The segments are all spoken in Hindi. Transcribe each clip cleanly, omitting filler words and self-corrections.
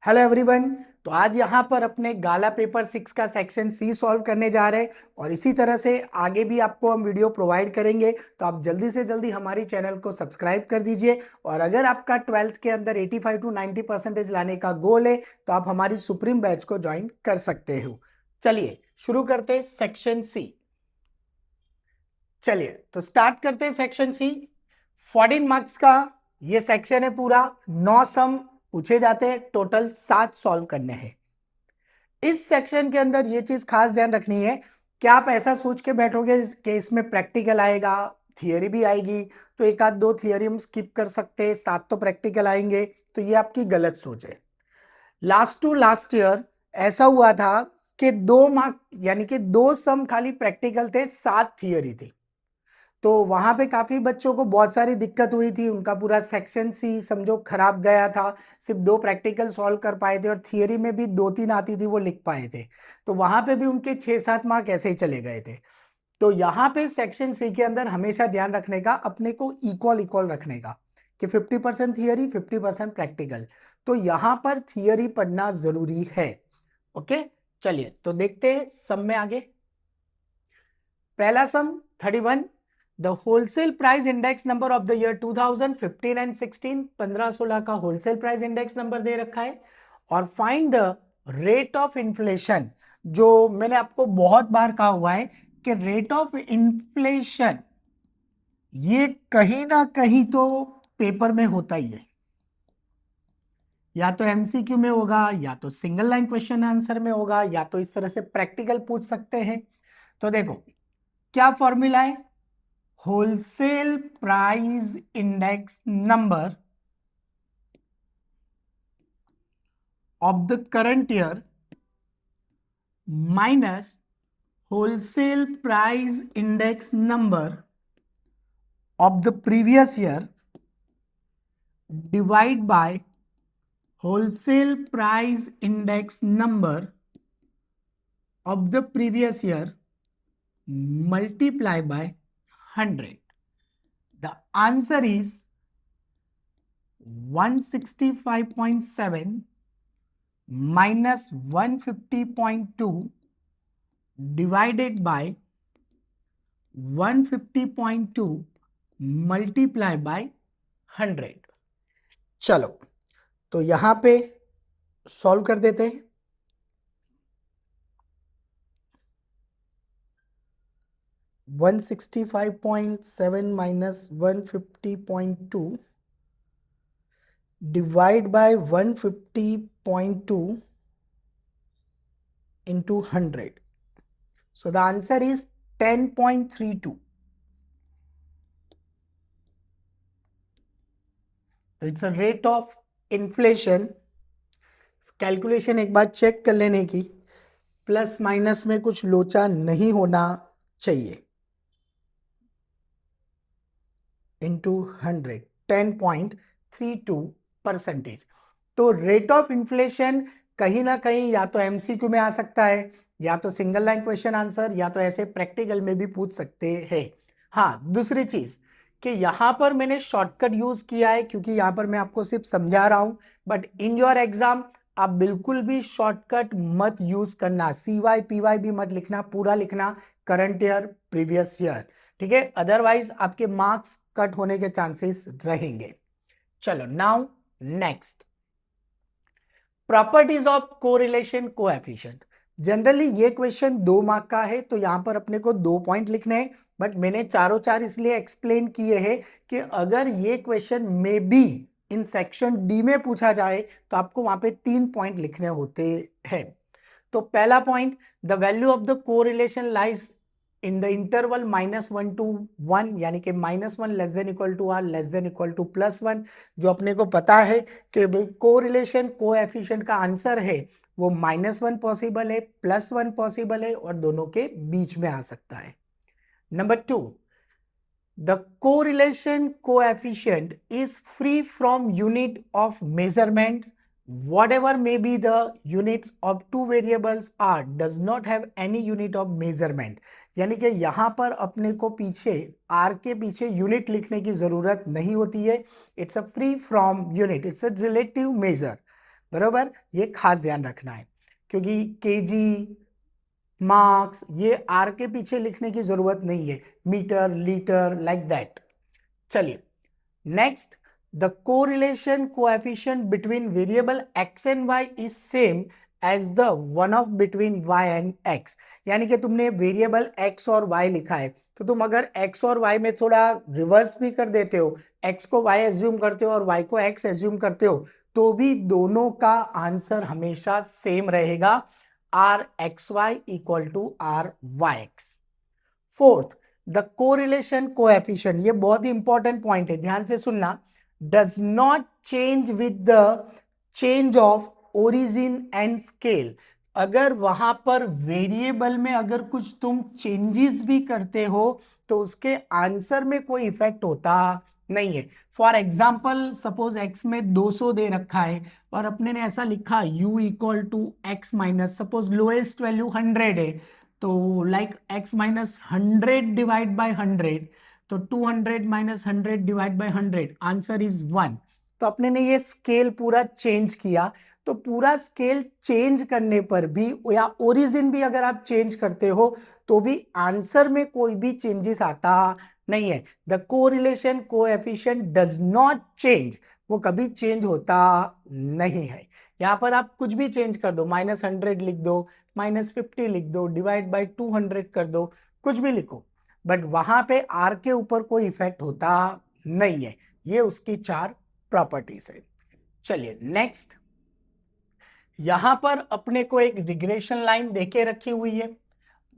Hello everyone. तो आज यहाँ पर अपने गाला पेपर 6 का सेक्शन सी सॉल्व करने जा रहे हैं और इसी तरह से आगे भी आपको हम वीडियो प्रोवाइड करेंगे। तो आप जल्दी से जल्दी हमारी चैनल को सब्सक्राइब कर दीजिए और अगर आपका 12th के अंदर 85 to 90% लाने का गोल है तो आप हमारी सुप्रीम बैच को ज्वाइन कर सकते हो। चलिए शुरू करते हैं सेक्शन सी। चलिए तो स्टार्ट करते हैं सेक्शन सी। 14 मार्क्स का ये सेक्शन है पूरा। 9 सम पूछे जाते हैं, टोटल 7 सॉल्व करने हैं। इस सेक्शन के अंदर ये चीज खास ध्यान रखनी है कि आप ऐसा सोच के बैठोगे कि इसमें प्रैक्टिकल आएगा, थियरी भी आएगी, तो एक आध दो थियरी हम स्किप कर सकते हैं, 7 तो प्रैक्टिकल आएंगे। तो ये आपकी गलत सोच है। लास्ट टू लास्ट ईयर ऐसा हुआ था कि 2 मार्क यानी कि 2 सम खाली प्रैक्टिकल थे, 7 थियरी थी। तो वहां पे काफी बच्चों को बहुत सारी दिक्कत हुई थी, उनका पूरा सेक्शन सी समझो खराब गया था। सिर्फ 2 प्रैक्टिकल सॉल्व कर पाए थे और थियरी में भी 2-3 आती थी, वो लिख पाए थे। तो वहां पे भी उनके 6-7 मार्क ऐसे ही चले गए थे। तो यहाँ पे सेक्शन सी के अंदर हमेशा ध्यान रखने का, अपने को इक्वल इक्वल रखने का कि 50% थियरी 50% प्रैक्टिकल। तो यहाँ पर थियरी पढ़ना जरूरी है। ओके, चलिए तो देखते हैं सम में आगे। पहला सम 31, the wholesale price index number of the year 2015 and 16, 15-16 का होलसेल प्राइस इंडेक्स नंबर दे रखा है और find the rate of inflation. जो मैंने आपको बहुत बार कहा हुआ है कि रेट ऑफ इन्फ्लेशन ये कहीं ना कहीं तो पेपर में होता ही है, या तो एमसीक्यू में होगा, या तो सिंगल लाइन क्वेश्चन आंसर में होगा, या तो इस तरह से प्रैक्टिकल पूछ सकते हैं। तो देखो क्या फॉर्मूला है, wholesale price index number of the current year minus wholesale price index number of the previous year divide by wholesale price index number of the previous year multiply by 100. The answer is 165.7 minus 150.2 divided by 150.2 multiply by 100। चलो तो यहां पे सॉल्व कर देते हैं। 165.7 minus 150.2 divide by 150.2 into 100. So the answer is 10.32. तो it's a rate of inflation. Calculation एक बार चेक कर लेने की, प्लस माइनस में कुछ लोचा नहीं होना चाहिए। इंटू 100, 10.32%। तो रेट ऑफ इन्फ्लेशन कहीं ना कहीं या तो एमसीक्यू में आ सकता है, या तो सिंगल लाइन क्वेश्चन आंसर, या तो ऐसे प्रैक्टिकल में भी पूछ सकते हैं। हाँ, दूसरी चीज कि यहां पर मैंने शॉर्टकट यूज किया है क्योंकि यहां पर मैं आपको सिर्फ समझा रहा हूं, बट इन योर एग्जाम आप बिल्कुल भी शॉर्टकट मत यूज करना। CY PY भी मत लिखना, पूरा लिखना करंट ईयर प्रीवियस ईयर, ठीक है? अदरवाइज आपके मार्क्स कट होने के चांसेस रहेंगे। चलो now next, properties of correlation coefficient. Generally ये क्वेश्चन 2 मार्क का है तो यहां पर अपने को 2 पॉइंट लिखने हैं, बट मैंने चारों चार इसलिए एक्सप्लेन किए हैं कि अगर ये क्वेश्चन में भी इन सेक्शन डी में पूछा जाए तो आपको वहां पे 3 पॉइंट लिखने होते हैं। तो पहला point, the value of the correlation lies in the interval -1 to 1, यानी कि -1 less than equal to or less than equal to +1। जो अपने को पता है कि कोरिलेशन कोएफिशिएंट का आंसर है वो -1 पॉसिबल है, +1 पॉसिबल है और दोनों के बीच में आ सकता है। Number 2, the correlation coefficient is free from unit of measurement, whatever may be the units of two variables r does not have any unit of measurement। यानी कि यहां पर अपने को पीछे r के पीछे यूनिट लिखने की जरूरत नहीं होती है। It's a free from unit, it's a relative major. बरोबर, ये खास ध्यान रखना है, क्योंकि केजी, मार्क्स, ये आर के पीछे लिखने की जरूरत नहीं है, मीटर, लीटर, लाइक दैट। चलिए next, the correlation coefficient between variable x and y is same as the one of between y and x। यानी कि तुमने वेरिएबल x और y लिखा है, तो तुम अगर x और y में थोड़ा रिवर्स भी कर देते हो, x को y एज्यूम करते हो और y को x एज्यूम करते हो, तो भी दोनों का आंसर हमेशा सेम रहेगा, r x y equal to r y x. Fourth, the correlation coefficient, ये बहुत ही इंपॉर्टेंट पॉइंट है, ध्यान से सुनना, does not change with the change of origin and scale. अगर वहां पर वेरिएबल में अगर कुछ तुम चेंजेस भी करते हो तो उसके आंसर में कोई इफेक्ट होता नहीं है। फॉर एग्जाम्पल, सपोज x में 200 दे रखा है और अपने ने ऐसा लिखा u equal to x minus, suppose lowest value 100 है, तो like x minus 100 divide by 100, तो 200 minus 100 divide by 100, answer is 1। तो अपने ने ये स्केल पूरा चेंज किया, तो पूरा स्केल चेंज करने पर भी या ओरिजिन भी अगर आप चेंज करते हो तो भी आंसर में कोई भी चेंजेस आता नहीं है। The correlation coefficient does not change, वो कभी चेंज होता नहीं है। यहां पर आप कुछ भी चेंज कर दो, -100 लिख दो, -50 लिख दो, डिवाइड बाई 200 कर दो, कुछ भी लिखो, बट वहां पे आर के ऊपर कोई इफेक्ट होता नहीं है। ये उसकी 4 प्रॉपर्टीज है। चलिए नेक्स्ट, यहां पर अपने को एक रिग्रेशन लाइन देके रखी हुई है,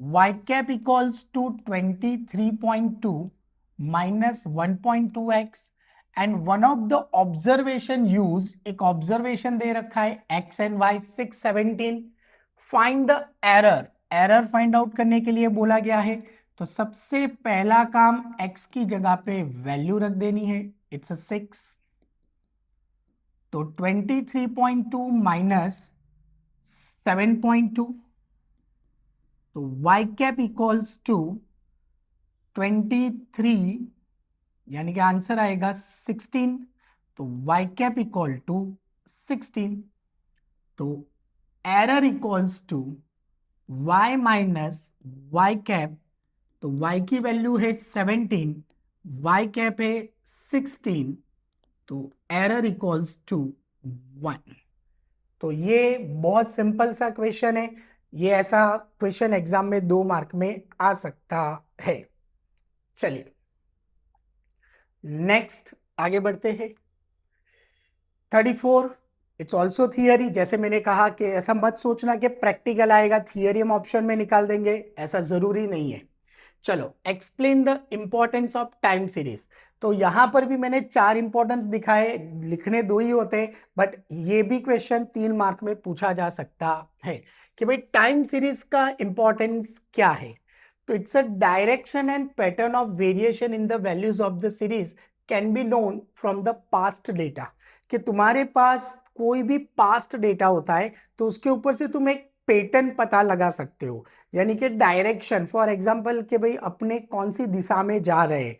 y cap equals to 23.2 minus 1.2x, and one of the observation use, एक ऑब्जर्वेशन दे रखा है x and y 617, find the error, error find out करने के लिए बोला गया है। तो सबसे पहला काम x की जगह पे वैल्यू रख देनी है, इट्स 6, तो 23.2 माइनस 7.2, तो y कैप इक्वल्स टू 23, यानी कि आंसर आएगा 16, तो y कैप इक्वल टू 16, तो error equals to y minus y cap, तो y की वैल्यू है 17, y कैप है 16, तो एरर इक्वल्स टू 1। तो ये बहुत सिंपल सा क्वेश्चन है, ये ऐसा क्वेश्चन एग्जाम में 2 मार्क में आ सकता है। चलिए नेक्स्ट आगे बढ़ते हैं। 34, इट्स ऑल्सो थियरी। जैसे मैंने कहा कि ऐसा मत सोचना कि प्रैक्टिकल आएगा थियरी हम ऑप्शन में निकाल देंगे, ऐसा जरूरी नहीं है। चलो, explain the importance of time series. तो यहां पर भी मैंने 4 इंपॉर्टेंस दिखाए, लिखने 2 ही होते हैं, बट ये भी क्वेश्चन 3 मार्क में पूछा जा सकता है कि भाई टाइम सीरीज का इंपॉर्टेंस क्या है। तो it's a direction and pattern of variation in the values of the series can be known from the past data. कि तुम्हारे पास कोई भी पास्ट डेटा होता है तो उसके ऊपर से तुम एक पैटर्न पता लगा सकते हो, यानी कि डायरेक्शन, फॉर एग्जांपल कि भाई अपने कौन सी दिशा में जा रहे हैं,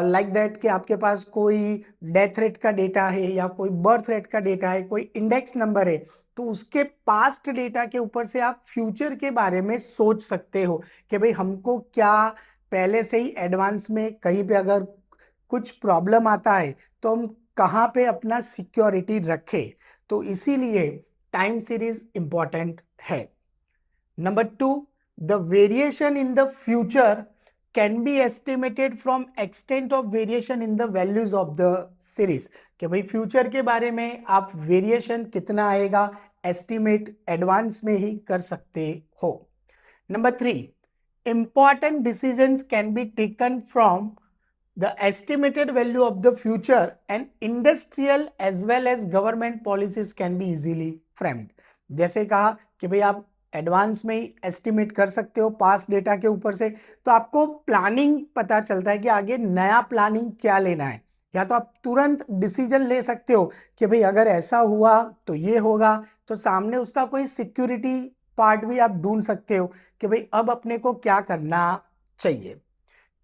लाइक दैट कि आपके पास कोई डेथ रेट का डेटा है या कोई बर्थ रेट का डेटा है, कोई इंडेक्स नंबर है, तो उसके पास्ट डेटा के ऊपर से आप फ्यूचर के बारे में सोच सकते हो कि भाई हमको क्या पहले से ही एडवांस में कहीं पे अगर कुछ प्रॉब्लम आता है तो हम कहाँ पे अपना सिक्योरिटी रखें। तो इसीलिए टाइम सीरीज इंपॉर्टेंट है। Number 2, the variation in the future can be estimated from extent of variation in the values of the series. कि भाई फ्यूचर के बारे में आप वेरिएशन कितना आएगा एस्टिमेट एडवांस में ही कर सकते हो। Number 3, important decisions can be taken from the estimated value of the future, and industrial as well as government policies can be easily framed। जैसे कहा कि भाई आप एडवांस में ही एस्टिमेट कर सकते हो पास्ट डेटा के ऊपर से, तो आपको प्लानिंग पता चलता है कि आगे नया प्लानिंग क्या लेना है, या तो आप तुरंत डिसीजन ले सकते हो कि भाई अगर ऐसा हुआ तो ये होगा, तो सामने उसका कोई सिक्योरिटी पार्ट भी आप ढूंढ सकते हो कि भाई अब अपने को क्या करना चाहिए।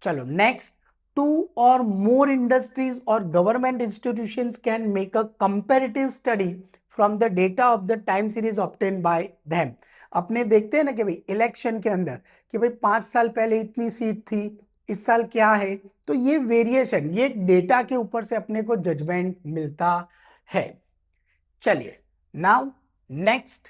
चलो next, 2 or more industries or government institutions can make a comparative study from the data of the time series obtained by them. अपने देखते हैं ना कि भाई इलेक्शन के अंदर कि भाई 5 साल पहले इतनी सीट थी, इस साल क्या है, तो ये वेरिएशन, ये डेटा के ऊपर से अपने को जजमेंट मिलता है। चलिए नाउ नेक्स्ट,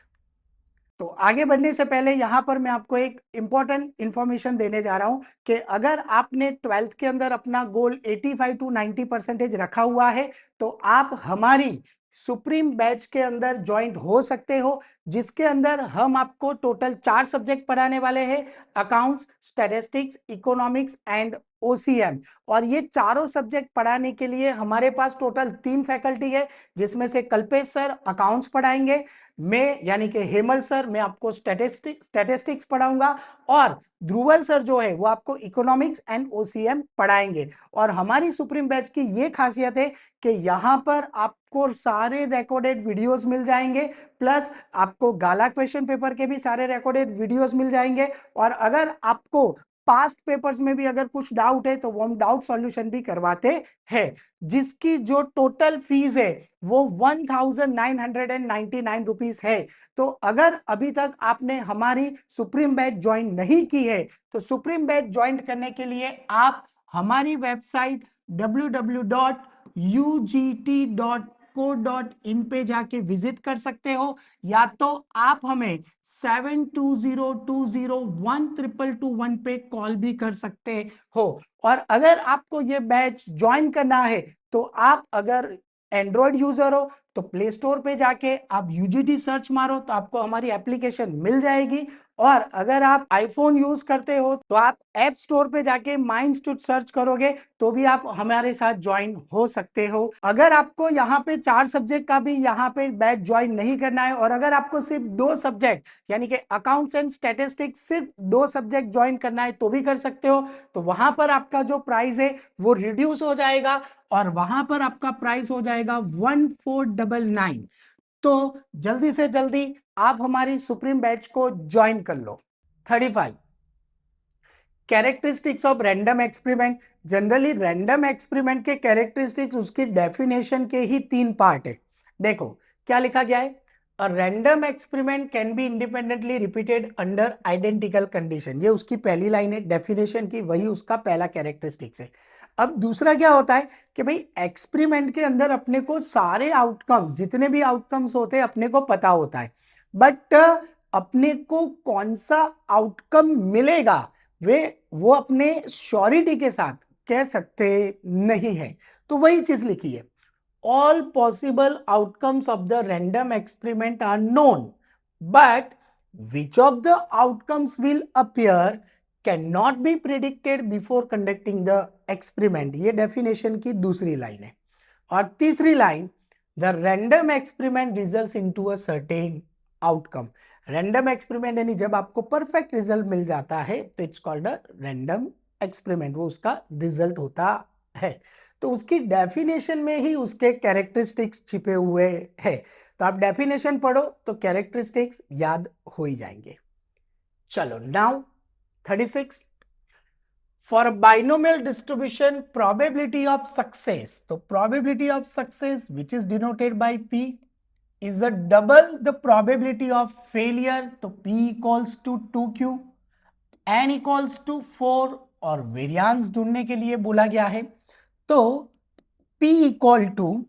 तो आगे बढ़ने से पहले यहां पर मैं आपको एक इंपॉर्टेंट इंफॉर्मेशन देने जा रहा हूं कि अगर आपने 12th के अंदर अपना गोल 85 to 90% रखा हुआ है तो आप हमारी सुप्रीम बैच के अंदर ज्वाइंट हो सकते हो, जिसके अंदर हम आपको टोटल 4 सब्जेक्ट पढ़ाने वाले हैं, accounts, statistics, economics and OCM. और ये चारों सब्जेक्ट पढ़ाने के लिए हमारे पास टोटल 3 फैकल्टी है, जिसमें से कल्पेश सर अकाउंट्स पढ़ाएंगे, मैं यानी कि हेमल सर मैं आपको स्टैटिस्टिक्स पढ़ाऊंगा, और ध्रुवल सर जो है वो आपको इकोनॉमिक्स एंड ओसीएम पढ़ाएंगे। और हमारी सुप्रीम बैच की ये खासियत है कि यहाँ पर आपको सारे रिकॉर्डेड वीडियोस मिल जाएंगे, प्लस आपको गाला क्वेश्चन पेपर के भी सारे रिकॉर्डेड वीडियोस मिल जाएंगे। और अगर आपको पास्ट पेपर्स में भी अगर कुछ डाउट है तो वो हम डाउट सॉल्यूशन भी करवाते हैं, जिसकी जो टोटल फीस है वो 1999 रुपीस है। तो अगर अभी तक आपने हमारी सुप्रीम बैच ज्वाइन नहीं की है तो सुप्रीम बैच ज्वाइन करने के लिए आप हमारी वेबसाइट www.ugt.co.in पे जाके विजिट कर सकते हो, या तो आप हमें 7202012221 पे कॉल भी कर सकते हो। और अगर आपको ये बैच ज्वाइन करना है तो आप अगर एंड्रॉयड यूजर हो तो प्ले स्टोर पे जाके आप यूजीटी सर्च मारो तो आपको हमारी एप्लीकेशन मिल जाएगी, और अगर आप आईफोन यूज करते हो तो आप ऐप स्टोर पे जाके माय इंस्टीट्यूट सर्च करोगे तो भी आप हमारे साथ ज्वाइन हो सकते हो। अगर आपको यहाँ पे 4 सब्जेक्ट का भी यहाँ पे बैच ज्वाइन नहीं करना है, और अगर आपको सिर्फ 2 सब्जेक्ट यानी कि अकाउंट्स एंड स्टैटिस्टिक्स सिर्फ 2 सब्जेक्ट ज्वाइन करना है तो भी कर सकते हो। तो वहां पर आपका जो प्राइस है वो रिड्यूस हो जाएगा, और वहां पर आपका प्राइस हो जाएगा 1499। तो जल्दी से जल्दी आप हमारी सुप्रीम बैच को ज्वाइन कर लो। 35 characteristics of random experiment. Generally random experiment के कैरेक्टरिस्टिक्स, उसकी डेफिनेशन के ही 3 पार्ट है। देखो क्या लिखा गया है, a random experiment can be independently repeated under identical condition. ये उसकी पहली लाइन है डेफिनेशन की, वही उसका पहला कैरेक्टरिस्टिक्स है। अब दूसरा क्या होता है कि भाई एक्सपेरिमेंट के अंदर अपने को सारे आउटकम्स, जितने भी आउटकम्स होते हैं अपने को पता होता है, बट अपने को कौन सा आउटकम मिलेगा वो अपने श्योरिटी के साथ कह सकते नहीं है। तो वही चीज लिखी है, all possible outcomes of the random experiment are known, but which of the outcomes will appear cannot be predicted before conducting the experiment। ये डेफिनेशन की दूसरी लाइन है। और तीसरी line, the random experiment results into a certain outcome। Random experiment यानी जब आपको परफेक्ट रिजल्ट मिल जाता है तो it's called a random experiment, वो उसका रिजल्ट होता है। तो उसकी डेफिनेशन में ही उसके कैरेक्टरिस्टिक्स छिपे हुए हैं। तो आप डेफिनेशन पढ़ो तो कैरेक्टरिस्टिक्स याद हो ही जाएंगे। चलो now 36 for binomial distribution probability of success. तो probability of success which is denoted by P is a double the probability of failure। तो P equals to 2Q, N equals to 4, और वेरियांस ढूंढने के लिए बोला गया है तो P equal to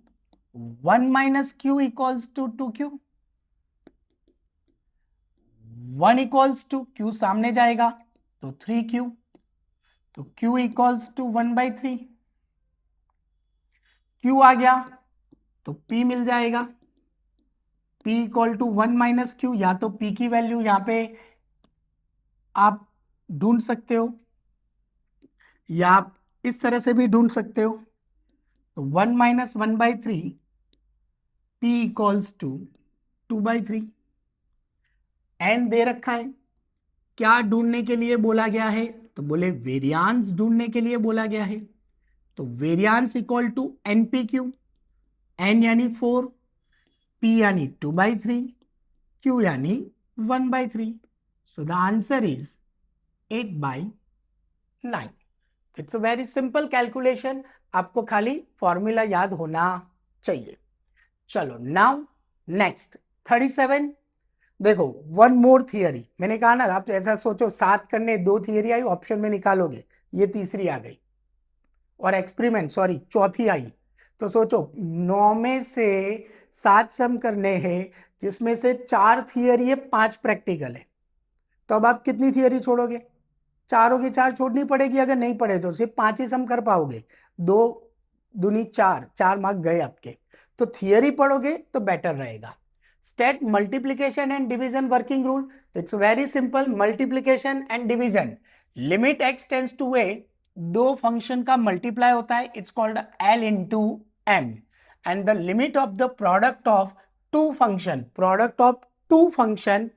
1 minus Q equals to 2Q, 1 equals to Q सामने जाएगा तो 3Q, तो Q equals to 1/3, Q आ गया तो P मिल जाएगा, P equal to 1 minus Q, या तो P की वैल्यू यहां पे आप ढूंढ सकते हो या आप इस तरह से भी ढूंढ सकते हो। तो 1 minus 1/3 P equals to 2/3। N दे रखा है, क्या ढूंढने के लिए बोला गया है तो बोले वेरियांस ढूंढने के लिए बोला गया है। तो variance equal to NPQ, N यानी 4, P यानी 2/3, Q यानी 1/3। So the answer is 8/9। It's a very simple calculation, आपको खाली फॉर्मूला याद होना चाहिए। चलो नाउ नेक्स्ट 37। देखो वन मोर थियरी, मैंने कहा ना, आप ऐसा सोचो 7 करने 2 थियरी आई, ऑप्शन में निकालोगे, ये तीसरी आ गई, और एक्सपेरिमेंट सॉरी चौथी आई। तो सोचो 9 में से 7 सम करने हैं, जिसमें से 4 थियरी है, 5 प्रैक्टिकल है। तो अब आप कितनी थियरी छोड़ोगे? चारों की 4 छोड़नी पड़ेगी, अगर नहीं पड़े तो सिर्फ 5 ही सम कर पाओगे। 2 दूनी 4, 4 मार्क गए आपके। तो थियरी पढ़ोगे तो बेटर रहेगा। State multiplication and division working rule, it's very simple. Multiplication and division, limit x tends to a, दो फंक्शन का मल्टीप्लाई होता है, it's called L into M. And the limit of the product of two function, product of two function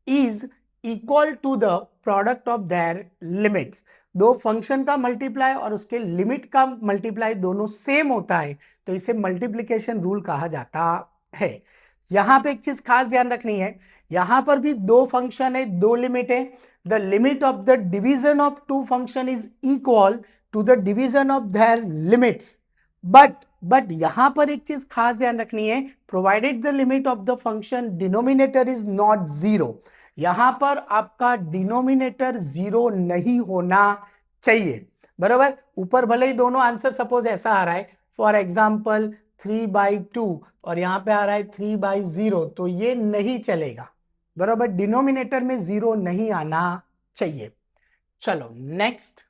is equal to the product of their limits. दो फंक्शन का मल्टीप्लाई और उसके लिमिट का मल्टीप्लाई दोनों सेम होता है, तो इसे मल्टीप्लिकेशन रूल कहा जाता है। यहां पे एक चीज खास ध्यान रखनी है, यहां पर भी दो फंक्शन है, दो लिमिट है। The limit of the division of two function is equal to the division of their limits. But यहां पर एक चीज खास ध्यान रखनी है, provided the limit of the function denominator is not zero. यहां पर आपका डिनोमिनेटर जीरो नहीं होना चाहिए, बराबर। ऊपर भले ही दोनों आंसर सपोज ऐसा आ रहा है, फॉर एग्जाम्पल 3/2 और यहां पे आ रहा है 3/0, तो ये नहीं चलेगा, बराबर। डिनोमिनेटर में जीरो नहीं आना चाहिए। चलो next,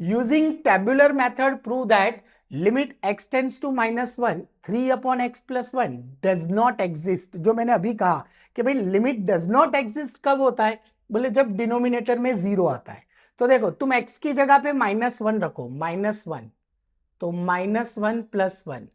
using tabular method prove that limit x tends to -1 3/x+1 does not exist. जो मैंने अभी कहा कि भाई लिमिट डज नॉट एग्जिस्ट कब होता है, बोले जब डिनोमिनेटर में जीरो आता है। तो देखो तुम x की जगह पे -1 रखो, -1, तो -1 + 1,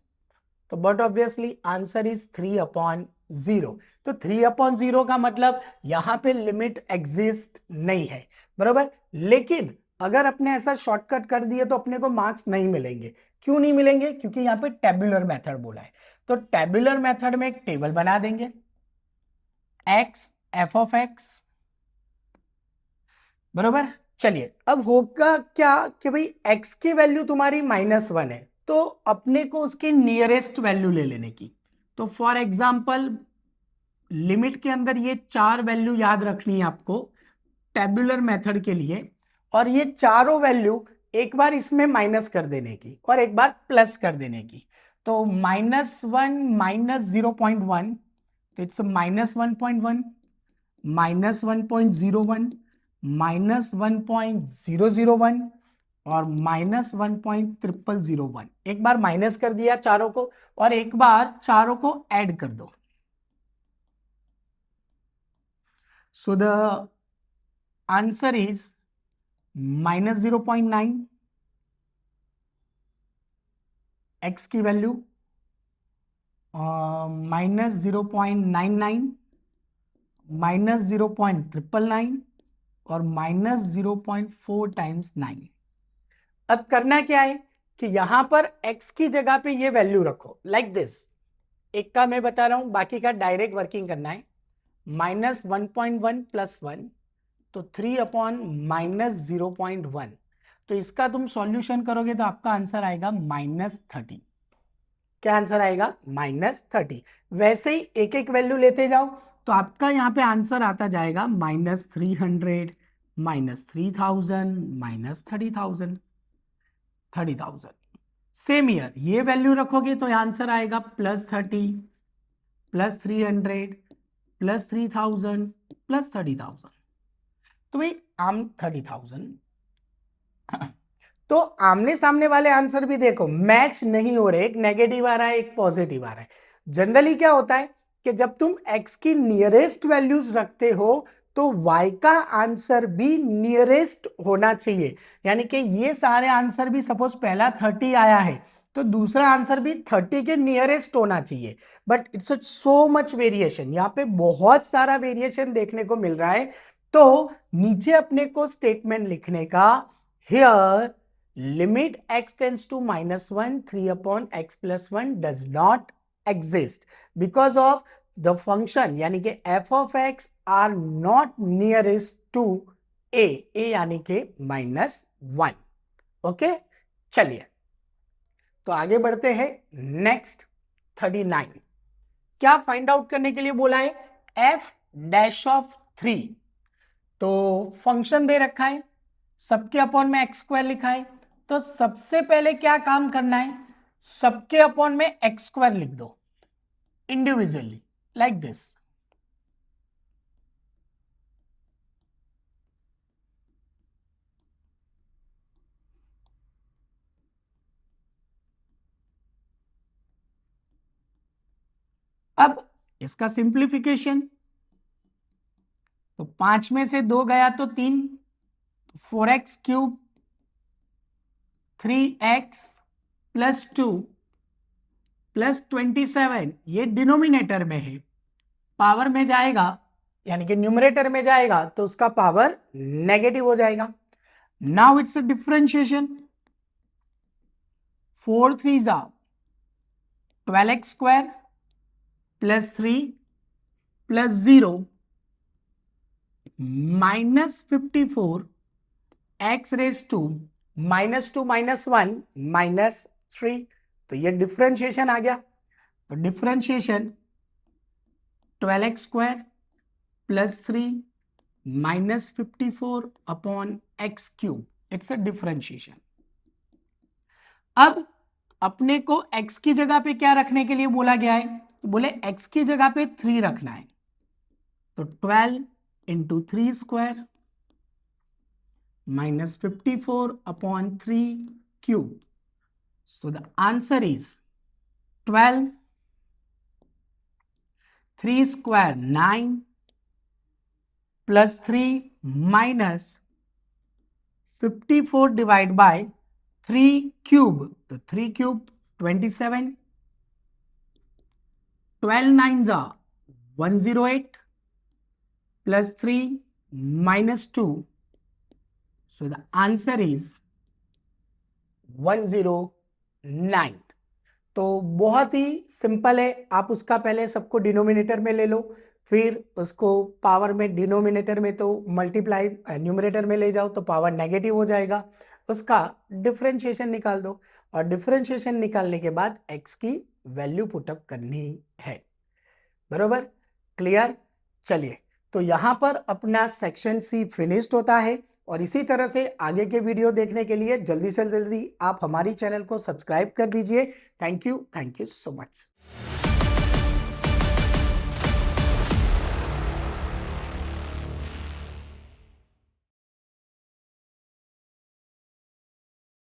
तो बट ऑब्वियसली आंसर इज 3/0। तो 3/0 का मतलब यहां पे लिमिट एग्जिस्ट नहीं है, बराबर। लेकिन अगर अपने ऐसा शॉर्टकट कर दिए तो अपने को मार्क्स नहीं मिलेंगे। क्यों नहीं मिलेंगे? क्योंकि यहां पे टेबुलर मेथड बोला है। तो टेबुलर मेथड में एक टेबल बना देंगे, x f(x), बराबर। चलिए अब होगा क्या कि भाई x की वैल्यू तुम्हारी -1 है, तो अपने को उसकी नियरेस्ट वैल्यू ले लेने की। तो फॉर एग्जाम्पल लिमिट के अंदर ये 4 वैल्यू याद रखनी है आपको टेबुलर मेथड के लिए, और ये चारों वैल्यू एक बार इसमें माइनस कर देने की और एक बार प्लस कर देने की। तो -1 -0.1, तो इट्स -1.1, -1.01, -1.001 और -1.0001। एक बार माइनस कर दिया चारों को और एक बार चारों को ऐड कर दो। So the answer is -0.9, x की वैल्यू -0.99, -0.999 और -0.4 टाइम्स 9। अब करना क्या है कि यहां पर x की जगह पे ये वैल्यू रखो लाइक दिस। एक का मैं बता रहा हूं, बाकी का डायरेक्ट वर्किंग करना है। -1.1 + 1, तो 3/-0.1। तो इसका तुम सॉल्यूशन करोगे तो आपका आंसर आएगा -30। क्या आंसर आएगा? -30। वैसे ही एक एक वैल्यू लेते जाओ तो आपका यहां पे आंसर आता जाएगा -300, -3000, -30,000, 30,000। सेम ईयर ये वैल्यू रखोगे तो आंसर आएगा +30, +300, +3000, +30,000। तो भाई 30,000। तो आमने सामने वाले आंसर भी देखो मैच नहीं हो रहे, एक नेगेटिव आ रहा है, एक पॉजिटिव आ रहा है। जनरली क्या होता है कि जब तुम x की नियरेस्ट वैल्यूज रखते हो तो y का आंसर भी नियरेस्ट होना चाहिए। यानी कि ये सारे आंसर भी सपोज पहला 30 आया है तो दूसरा आंसर भी 30 के नियरेस्ट होना चाहिए। But it's so much variation, यहाँ पे बहुत सारा वेरिएशन देखने को मिल रहा है। तो नीचे अपने को स्टेटमेंट लिखने का, here limit x tends to -1 3/x+1 does not exist because of the function यानी कि f of x are not nearest to ए यानी के -1। ओके, चलिए तो आगे बढ़ते हैं। नेक्स्ट 39 क्या फाइंड आउट करने के लिए बोला है? f dash of 3। तो फंक्शन दे रखा है, सबके अपॉन में एक्स स्क्वायर लिखा है, तो सबसे पहले क्या काम करना है? सबके अपॉन में एक्स स्क्वायर लिख दो इंडिविजुअली, लाइक दिस। अब इसका सिंप्लीफिकेशन, तो 5 में से 2 गया तो 3, 4x cube 3x plus 2 plus 27, ये डिनोमिनेटर में है, पावर में जाएगा यानी कि न्यूमरेटर में जाएगा तो उसका पावर नेगेटिव हो जाएगा। Now it's a differentiation, 4 3 12x square plus 3 plus 0 -54 x raise to -2 -1 -3, तो ये डिफरेंशिएशन आ गया। तो differentiation 12x square plus 3 -54 upon x cube, it's a differentiation. अब अपने को x की जगह पे क्या रखने के लिए बोला गया है? तो बोले x की जगह पे 3 रखना है, तो 12 into 3 square -54 upon 3 cube. So the answer is 12, 3 square 9 plus 3 minus 54 divided by 3 cube. तो 3 cube 27, 12 nines are 108 plus 3 minus 2. So the answer is 109। तो बहुत ही सिंपल है, आप उसका पहले सबको डिनोमिनेटर में ले लो, फिर उसको पावर में, डिनोमिनेटर में तो मल्टीप्लाई न्यूमरेटर में ले जाओ तो पावर नेगेटिव हो जाएगा, उसका डिफरेंशिएशन निकाल दो और डिफरेंशिएशन निकालने के बाद x की वैल्यू पुटअप करनी है। बरोबर, क्लियर? चलिए तो यहाँ पर अपना सेक्शन सी फिनिश्ड होता है और इसी तरह से आगे के वीडियो देखने के लिए जल्दी से जल्दी आप हमारी चैनल को सब्सक्राइब कर दीजिए। Thank you so much.